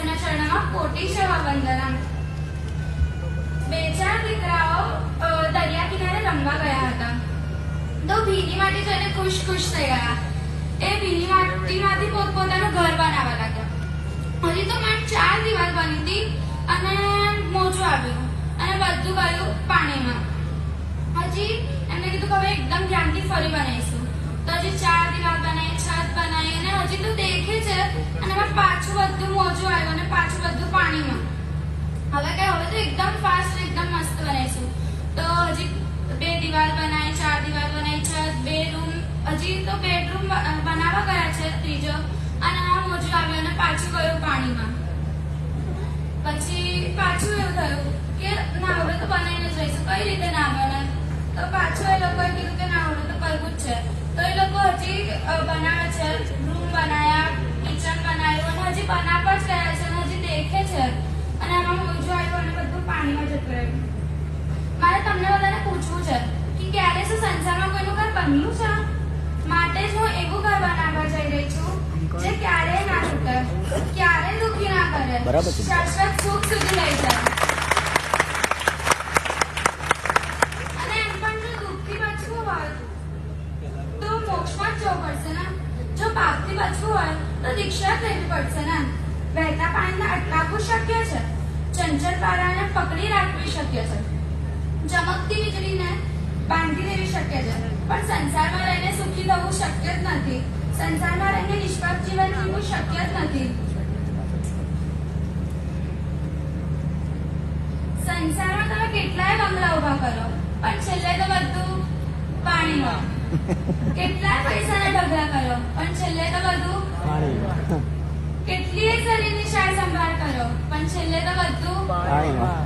એમના ચરણોમાં કોટી સેવા વંદના. 2-4 દીકરાઓ દરિયા કિનારે રમવા ગયા હતા. તો ભીની માટી જોઈને ખુશ થઈ ગયા. એ ભીની માટીમાંથી પોતપોતાનું ઘર બનાવવા લાગ્યા. હજી તો માત્ર 4 દિવાલ બની હતી અને મોજું આવ્યું અને બધું ગયું પાણીમાં. હજી એમને કીધું કે હવે એકદમ ધ્યાનથી ફરી બનાવીશું. તો હજી 4 દિવાલ બનાવી, છત બનાવી અને હજી તો દેખે છે અને એમાં પાછું બધું મોજું આવ્યું અને પાછું બધું પાણીમાં. હવે તો એકદમ ફાસ્ટ, એકદમ મસ્ત બનાવીશું. તો હજી 2 દિવાલ બનાવી, 4 દિવાલ બનાવી, છત, 2 રૂમ, હજી તો બેડરૂમ બનાવવા ગયા છે ત્રીજો અને આ મોજું આવ્યું અને પાછું ગયું પાણીમાં. પછી પાછું એવું થયું કે ના હવે તો બનાવીને જઈશું, કઈ રીતે ના બને. તો પાછું એ લોકોએ કીધું કે ના હવે તો કરવું જ છે. તો એ લોકો હજી બનાવે છે, રૂમ બનાવ્યા, કિચન બનાવ્યું અને હજી બનાવવા જ ગયા છે અને હજી દેખે છે અને આમાં મોજું આવ્યું અને બધું પાણીમાં જતું રહ્યું. મારે તમને બધાને પૂછવું છે કે ક્યારે શું સંસારમાં કોઈનું ઘર બન્યું છે? માટે જ હું એવું ઘર બનાવવા જઈ રહી છું જે ક્યારેય ના તૂટે, ક્યારેય દુઃખી ના કરે, શાશ્વત સુખ સુધી લઈ જાય. અને એમ પણ જો દુઃખથી બચવું હોય તો મોક્ષમાં જ જવું પડશે ને. જો પાપથી બચવું હોય તો દીક્ષા જ લેવી પડશે ને. વહેતા પાણીને અટકાવવું શક્ય છે, ચંચળ પારાને પકડી રાખવી શક્ય છે, ચમકતી વીજળીને બાંધી દેવી શક્ય છે, પણ સંસારમાં રહીને સુખી થવું શક્ય જ નથી. સંસારમાં રહીને નિષ્પાપ જીવન જીવવું શક્ય જ નથી. સંસારમાં તમે કેટલાય બંગલા ઉભા કરો પણ છેલ્લે તો બધું પાણીમાં. કેટલાય પૈસાના ઢગલા કરો પણ છેલ્લે તો બધું પાણીમાં. કેટલીય શરીરની સાર સંભાળ કરો પણ છેલ્લે તો બધું પાણીમાં.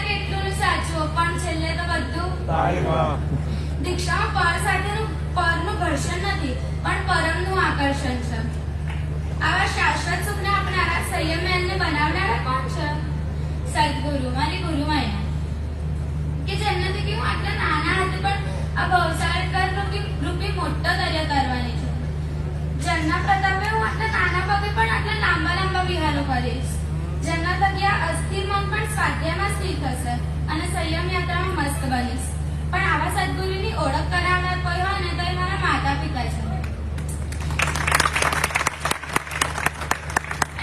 કેટલું સાચવો પણ છેલ્લે તો બધું પાણીમાં. દીક્ષામાં પર સાથેનું પરનું ઘર્ષણ નથી પણ પરમનું આકર્ષણ છે. આવા શાશ્વત સુખને આપનારા સંયમને બનાવનારા કોણ છે? સદગુરુ, મારી ગુરુમાયા, કે જેમનાથી કે હું આટલા નાના હાથે પણ આ ભવસાગર રૂપી મોટો દરિયો તરવાની છું. જેમના પ્રતાપે હું આટલા નાના પગે પણ આટલા લાંબા વિહારો કરીશ. જેમના થકી આ અસ્થિર મન પણ સ્વાધ્યાયમાં સ્થિર થશે અને સંયમ યાત્રામાં મસ્ત બનીશ. પણ આવા સદગુરુની ઓળખ કરાવનાર કોઈ હોય ને તો એ મારા માતા પિતા છે.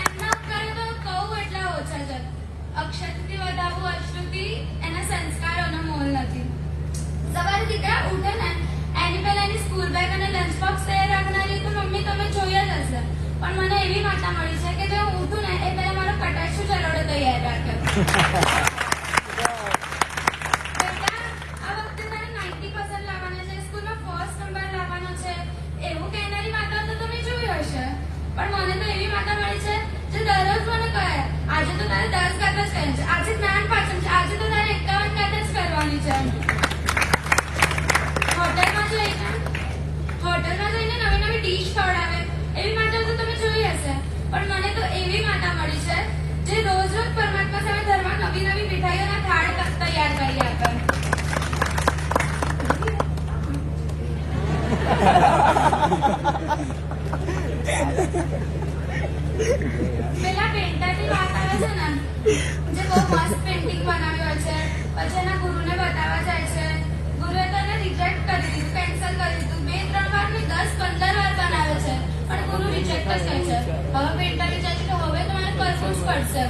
એમના ઉપકારો તો કહું એટલા ઓછા છે. અક્ષરથી વધારવું અશ્રુતિ એના સંસ્કારોનો મોલ નથી. સવારે દીકરા ઉઠે ને એની પહેલા એની સ્કૂલ બેગ અને લંચ બોક્સ તૈયાર રાખનારી તો મમ્મી તમે જોઈ જ હશે. પણ મને એવી માતા મળી છે કે જો હું ઉઠું ને એ પહેલા મારો કટાક્ષું ચલોડો તૈયાર રાખે. પણ મને તો એવી માતા મળી છે જે દરરોજ મને કહે આજે તો તારે 10 ગાતા જ કરવાની છે, આજે જ્ઞાન પાચન છે, આજે તો તારે 51 ગાતા જ કરવાની છે. હોટલમાં જઈને નવી ડીશ ખવડાવે એવી માતા તો તમે જોઈ હશે. પણ મને તો એવી માતા મળી છે જે રોજ પરમાત્મા સામે ધર્મમાં નવી મીઠાઈઓના થાળ તૈયાર કરી આપે. પેલા પેન્ટરની વાત આવે છે ને, જે બહુ મસ્ત પેન્ટિંગ બનાવી હોય છે, પછી એના ગુરુને બતાવવા જાય છે. ગુરુએ તો એને રિજેક્ટ કરી દીધું, કેન્સલ કરી દીધું. 2-3 વાર ને 10-15 વાર બનાવે છે પણ ગુરુ રિજેક્ટ જ કરે છે. હવે પેન્ટર વિચારે છે કે હવે તો મને કરવું જ પડશે.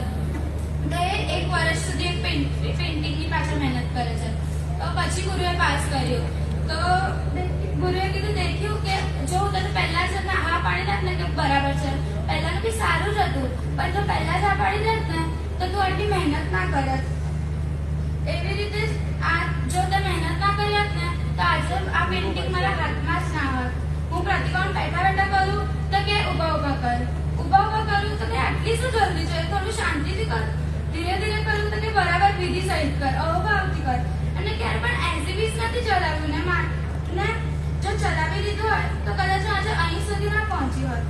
તો એ 1 વર્ષ સુધી એક પેન્ટિંગની પાછળ મહેનત કરે છે. તો પછી ગુરુએ પાસ કર્યું. તો ગુરુએ કીધું દેખ્યું કે જો હું તને પહેલા જ હા પાડી દેત ને કે બરાબર છે, પહેલાનું બી સારું જ હતું પણ જો પહેલા જ હા પાડી દેત ને તો તું આટલી મહેનત ના કરત. એવી રીતે આ જો તે મહેનત ના કરી હોત ને તો આજે આ પેન્ટિંગ મારા હાથમાં જ ના હોત. હું પ્રતિકોણ બેઠા કરું તો કે ઉભા કર, ઉભા કરું તો કે આટલી શું જલ્દી છે, થોડું શાંતિથી કર, ધીરે ધીરે કરું તો કે બરાબર વિધિ સહિત કર, અવભાવથી કર. અને ક્યારે પણ એક્ઝિબિસ નથી ચલાવ્યું ને જો ચલાવી લીધું હોય તો કદાચ આજે અહીં સુધી ના પહોંચી હોત.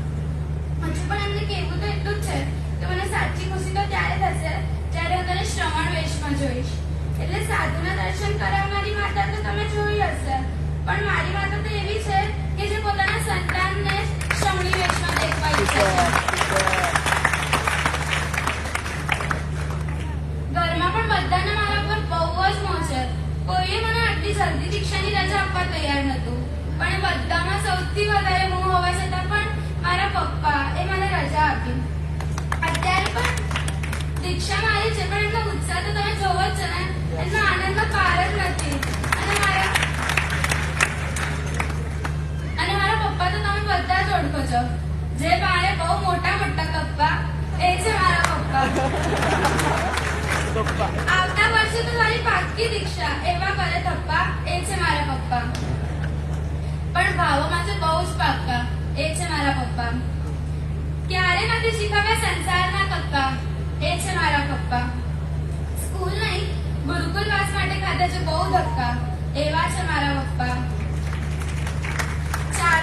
હજુ પણ એમને કહેવું તો એટલું જ છે કે મને સાચી ખુશી તો ત્યારે થશે જ્યારે હું તને શ્રવણ વેશમાં જોઈશ. એટલે સાધુના દર્શન કરાવનારી માતા તો તમે જોઈ હશે, પણ મારી માતા તો એવી છે કે જે પોતાના સંતાનને શ્રવણી વેશમાં દેખવા ઈચ્છે છે. સૌથી વધારે હું હોવા છતાં પણ મારા પપ્પા એ મને રજા આપી. અત્યારે પણ દીક્ષા મારી છે, પણ એમનો ઉત્સાહ તો તમે જોવો જ છો ને, એમનો આનંદનો પાર જ નથી. અને મારા પપ્પા તો તમે બધા જ ઓળખો છો. જે મારે બહુ મોટા મોટા પપ્પા, એ છે મારા પપ્પા. આવતા વર્ષે તો તારી પાક્કી દીક્ષા, એવા કરે થપ્પા, એ છે મારા પપ્પા. પણ ભાવોમાં છે બહુ જ પાક્કા, એ છે મારા પપ્પા. ક્યારે નથી શીખવ્યા સંસારના કક્કા, એ છે મારા પપ્પા. સ્કૂલ નહીં, ગુરુકુલવાસ માટે ખાધા છે બહુ ધક્કા, એવા છે મારા પપ્પા.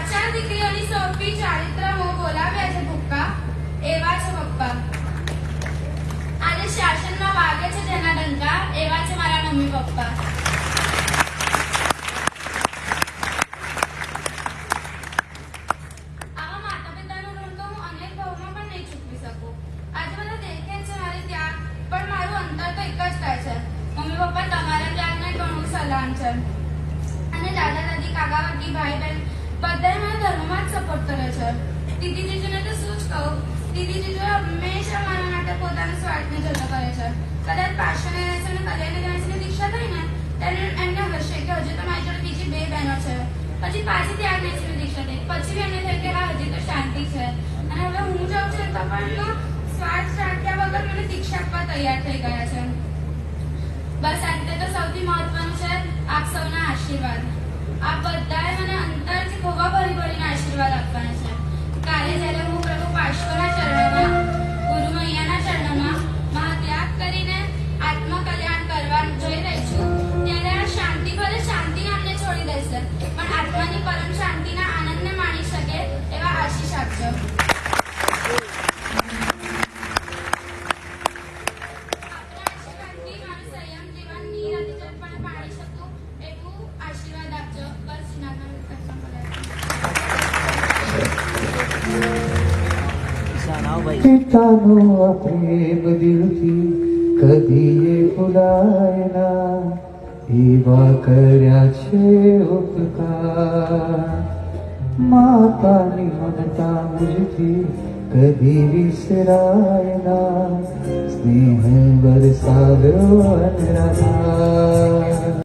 ચાર દીકરીઓની સોંપી ચારિત્ર મોં બોલાવ્યા છે ભૂક્કા, એવા છે પપ્પા. આજે શાસનમાં વાગે છે જેના ડંકા, એવા છે મારા મમ્મી પપ્પા. આવા માતા પિતાનું ઋણ તો હું અનેક ભાવમાં પણ નહીં ચૂકવી શકું. આજે બધા દેખે છે મારે ત્યાગ, પણ મારું અંતર તો એક જ થાય છે, મમ્મી પપ્પા તમારા ત્યાગને ઘણું સલામ છે. અને દાદા દાદી કાકા કાકી ભાઈ બહેન બધાએ મને ધર્મમાં જ સપોર્ટ કર્યો છે. દીદી જીજુને તો શું જ કહું, દીદી જીજુ હંમેશા મારા માટે પોતાના સ્વાર્થને જતો કરે છે. કદાચ પાછળને રહેશે અને કલ્યાણની ગણેશની દીક્ષા થઈ ને ત્યારે એમને હશે કે હજી તો મારી જોડે બીજી 2 બહેનો છે. પછી પાછી ત્યાગ ગણેશની દીક્ષા થઈ, પછી બી એમને થયું કે હા હજી તો શાંતિ છે. અને હવે હું જાઉં છું તો પણ સ્વાર્થ રાખ્યા વગર મને દીક્ષા આપવા તૈયાર થઈ ગયા છે. બસ અંતે તો સૌથી મહત્વનું છે આપ સૌના આશીર્વાદ. આ બધાએ મને અંતરથી ખોવા ભરી ભરીને આશીર્વાદ આપવાના છે. કાલે જ્યારે હું પ્રભુ પાર્શ્વના ચરણોમાં, ગુરુ મૈયાના ચરણોમાં મહાત્યાગ કરીને આત્મકલ્યાણ કરવા જઈ રહી છું, ત્યારે આ શાંતિ ભલે શાંતિ નામને છોડી દેશે, પણ આત્માની પરમ શાંતિના આનંદને માણી શકે એવા આશીષ આપજો. પિતાનો આ પ્રેમ દિલથી કદી એ ભૂલાય ના, એવા કર્યા છે ઉપકાર. માતાની મમતા મુજથી કદી વિસરાય ના, સ્નેહ વરસાવ્યો અનરાધાર.